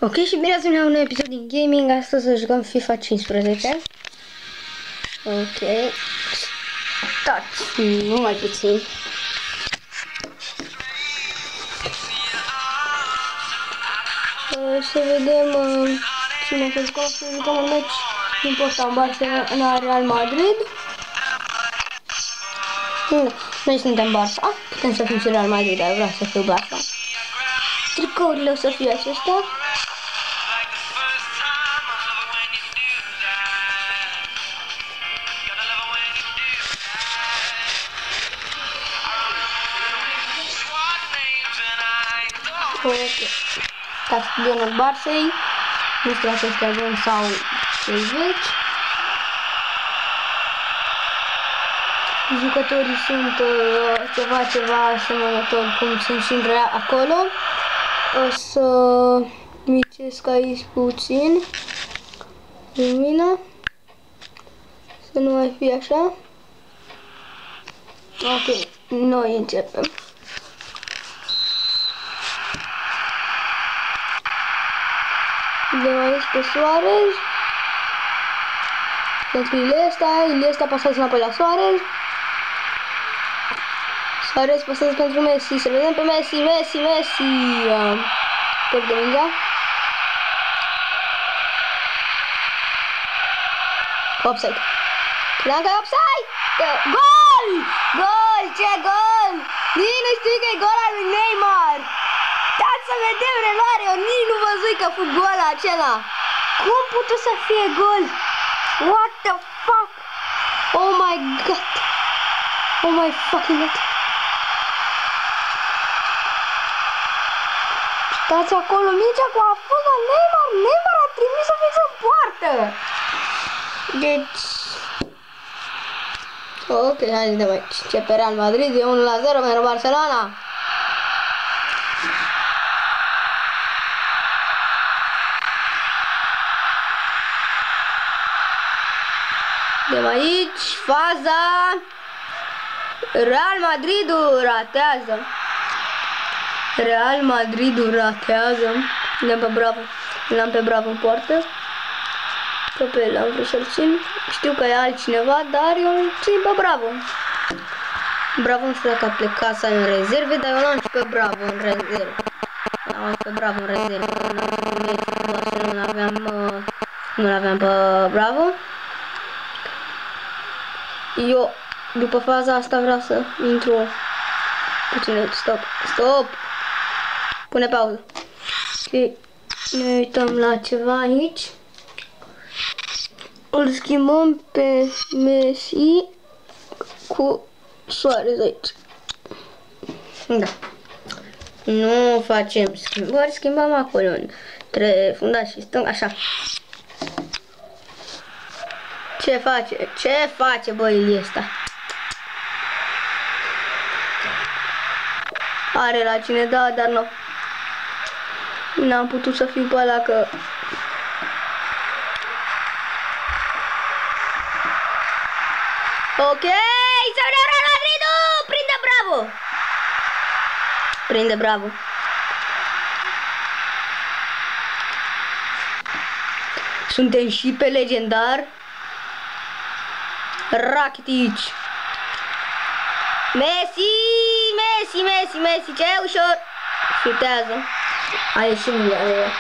Ok, și bine ați venit la un episod din gaming. Astăzi să jucăm FIFA 15. Ok. Stați, nu mai puțin. Să vedem cine să jucăm. Să jucăm un meci important, Barcelona Real Madrid. Noi suntem Barça. Putem să fim și Real Madrid, dar vreau să fiu Barça. Tricourile o să fie acestea. Capionul Barței, nu știu dacă este bun sau cei vechi. Jucătorii sunt ceva asemănător cum sunt și acolo. O să micesc aici puțin lumina, să nu mai fie așa. Ok, noi începem. Dăm aici pe Suarez. Pentru Iniesta pasează înapoi la Suarez. Suarez pasează pentru Messi. Să vedem pe Messi. Pierde mingea. Offside. Credeam că e offside! Gol! Gol! Ce gol! Nici nu știu că e gol al lui Neymar! Dați să vedem reluare, eu nici nu văzui că fu gol acela. Cum putea să fie gol? What the fuck? Oh my god. Oh my fucking god. Stați acolo, mingea cu a fost la Neymar. Neymar a trimis-o fix în poartă. Deci... Ok, hai să vedem aici. Ce pe Real Madrid e 1-0 pentru Barcelona. De aici, faza. Real Madridul ratează. L-am pe Bravo. L-am pe Bravo în poartă. Pe el am vrut să-l țin. Știu că e altcineva, dar eu îl țin pe Bravo. Bravo nu știu dacă a plecat să ai în rezerve, dar eu l-am pe Bravo în rezervă. L-am pe Bravo în rezervă. Nu l-aveam pe Bravo. Eu, după faza asta, vreau să intru puțin aici. Stop! Pune pauză. Ok, ne uităm la ceva aici. Îl schimbăm pe Messi cu Suarez aici. Da. Nu facem schimbări, schimbăm acolo între fundaș și stâng, așa. Ce face bă Iniesta? Are la cine da, dar nu. N-am putut să fiu pe ăla că... Ok, să vedem Real Madridul! Prinde Bravo! Suntem și pe legendar. Rakitic. Messi, ce ușor. Șutează. A ieșit mingea de el.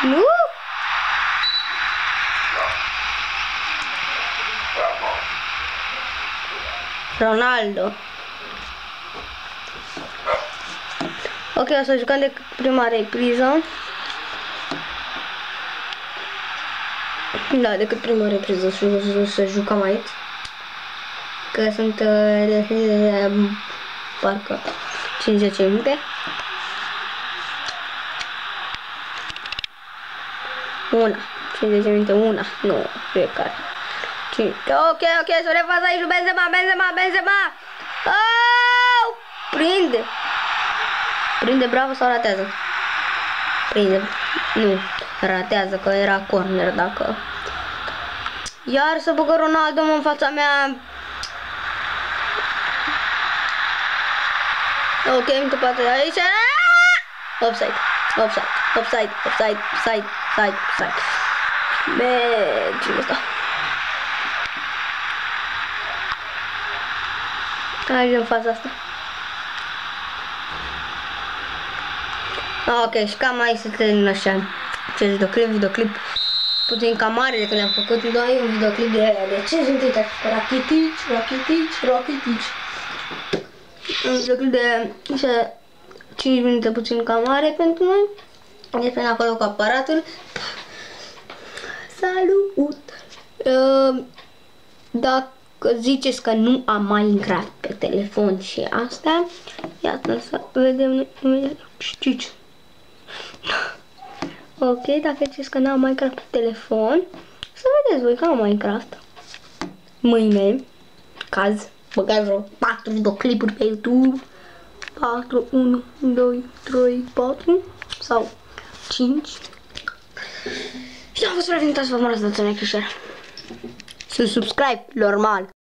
Nu? Ronaldo. Ok, o să jucăm de prima repriză. Da, decât prima repriză să jucăm aici. Că sunt parcă 50 minute. Una. 50 minute, una. Nu, fiecare. Ok, să refaza aici lui Benzema. Oh! Prinde Bravo sau ratează? Prinde. Nu, ratează că era corner dacă... Iar să băgă Ronaldo în fața mea. Ok, îmi tăpată aici. Offside, offside, offside, offside, offside, offside, offside. Cine ăsta? Hai în fața asta. Ok, și cam mai se termină așa. Ce videoclip. Puțin cam mare de când am făcut noi un videoclip de 5 minute. Rakitic. Un videoclip de 5 minute puțin cam mare pentru noi. Despre acolo cu aparatul. Salut! Dacă ziceți că nu am Minecraft pe telefon și asta, iată să vedem știți. Ok, dacă ziceți că nu am Minecraft pe telefon, să vedeți voi că am Minecraft. Mâine, caz, băgați vreo 4 videoclipuri pe YouTube. 4, 1, 2, 3, 4 sau 5. Și am fost prezentat să vă mă dați un like și share. Să subscribe, normal.